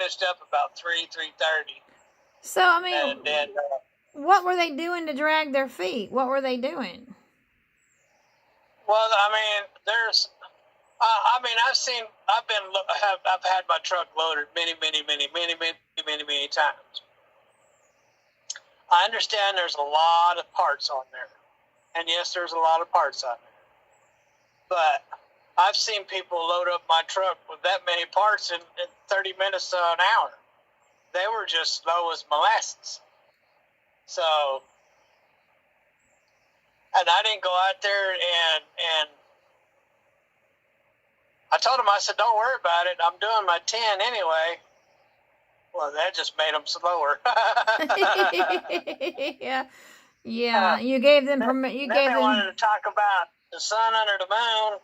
finished up about 3:30. So, I mean, what were they doing to drag their feet? What were they doing? Well, I mean, I've had my truck loaded many times. I understand there's a lot of parts on there. And yes, there's a lot of parts on there. But I've seen people load up my truck with that many parts in 30 minutes to an hour. They were just slow as molasses. So, and I didn't go out there and I told them, I said, don't worry about it. I'm doing my 10 anyway. Well, that just made them slower. Yeah. You gave them permission. They wanted to talk about the sun under the moon,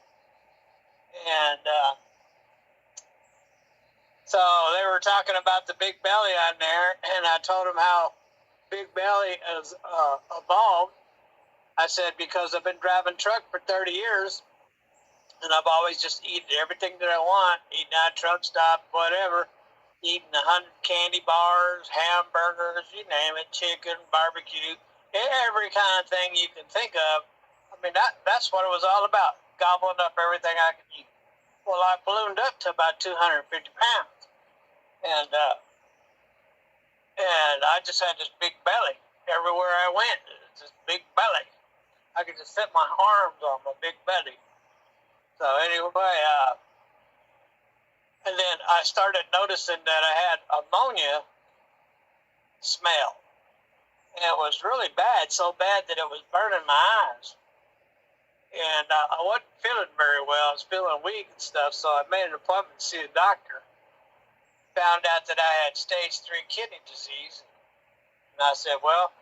and so they were talking about the big belly on there, and I told them how big belly has evolved. I said, because I've been driving truck for 30 years, and I've always just eaten everything that I want, eating at truck stop, whatever. Eating 100 candy bars, hamburgers, you name it, chicken, barbecue, every kind of thing you can think of. I mean, that's what it was all about, gobbling up everything I could eat. Well, I ballooned up to about 250 pounds. And I just had this big belly. Everywhere I went, this big belly. I could just fit my arms on my big belly. So anyway, and then I started noticing that I had ammonia smell. And it was really bad, so bad that it was burning my eyes. And I wasn't feeling very well. I was feeling weak and stuff, so I made an appointment to see a doctor. Found out that I had stage 3 kidney disease. And I said, all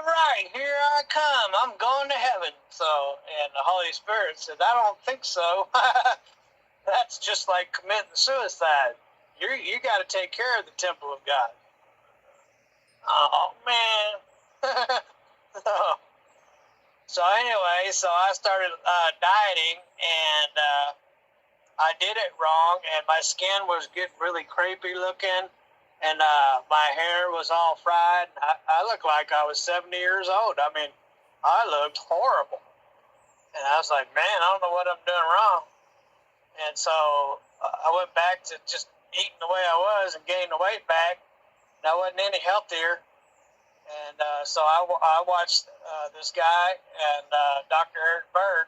right, here I come. I'm going to heaven. So, and the Holy Spirit said, I don't think so. That's just like committing suicide. You got to take care of the temple of God. Oh, man. So anyway, I started dieting, and I did it wrong, and my skin was getting really crepey looking, and my hair was all fried. I looked like I was 70 years old. I mean, I looked horrible. And I was like, man, I don't know what I'm doing wrong. And so I went back to just eating the way I was and gaining the weight back. And I wasn't any healthier. And so I watched this guy and Dr. Berg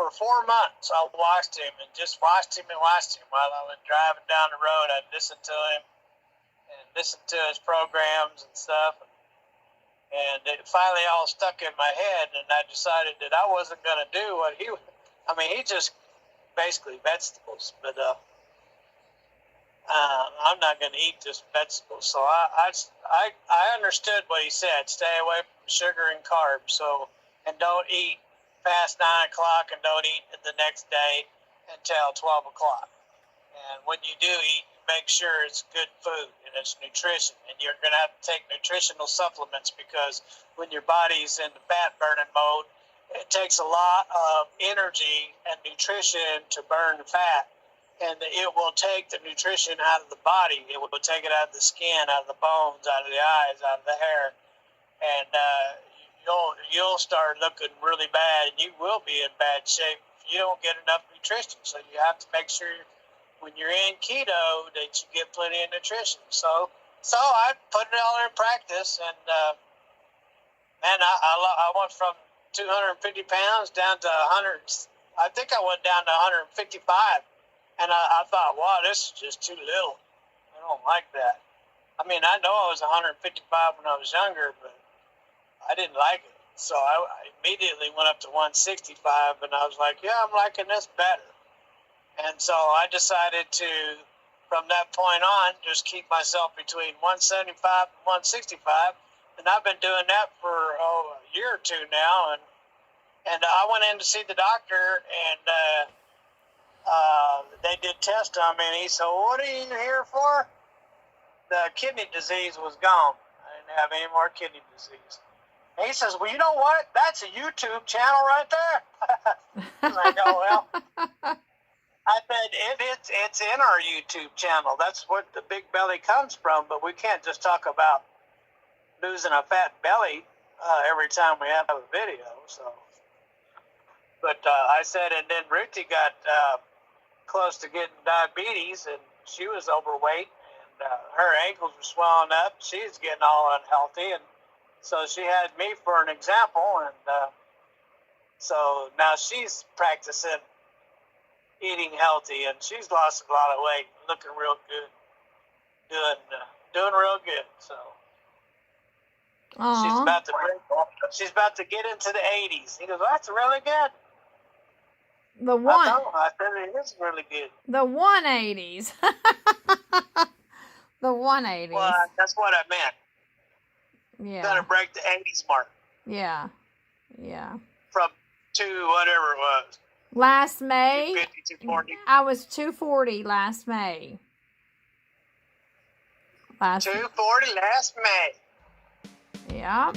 for 4 months. I watched him and just watched him while I was driving down the road. I'd listen to him and listen to his programs and stuff. And it finally all stuck in my head, and I decided that I wasn't going to do what he just basically vegetables, but I'm not going to eat just vegetables. So I understood what he said. Stay away from sugar and carbs. And don't eat past 9 o'clock, and don't eat the next day until 12 o'clock. And when you do eat, make sure it's good food and it's nutrition. And you're going to have to take nutritional supplements, because when your body's in the fat burning mode, it takes a lot of energy and nutrition to burn the fat. And it will take the nutrition out of the body. It will take it out of the skin, out of the bones, out of the eyes, out of the hair. And you'll start looking really bad, and you will be in bad shape if you don't get enough nutrition. So you have to make sure when you're in keto that you get plenty of nutrition. So I put it all in practice, and man, I went from 250 pounds down to 100. I think I went down to 155, and I thought, wow, this is just too little. I don't like that. I mean, I know I was 155 when I was younger, but I didn't like it. So I immediately went up to 165, and I was like, yeah, I'm liking this better. And so I decided to, from that point on, just keep myself between 175 and 165. And I've been doing that for a year or two now. And I went in to see the doctor, and they did tests on me. And he said, well, what are you here for? The kidney disease was gone. I didn't have any more kidney disease. And he says, well, you know what? That's a YouTube channel right there. I was like, oh, well. I said it's in our YouTube channel. That's what the big belly comes from. But we can't just talk about losing a fat belly every time we have a video. So, but I said, and then Ruthie got close to getting diabetes, and she was overweight, and her ankles were swelling up. She's getting all unhealthy, and so she had me for an example, and so now she's practicing eating healthy, and she's lost a lot of weight, looking real good, doing real good. So she's about to get into the 80s. He goes, well, that's really good. I said it is really good. The 180s. The 180s. Well, that's what I meant. Yeah. Gotta break the 80s mark. Yeah. Yeah. From whatever it was. Last May, 250, 240. I was 240 last May. 240 last May. Yeah.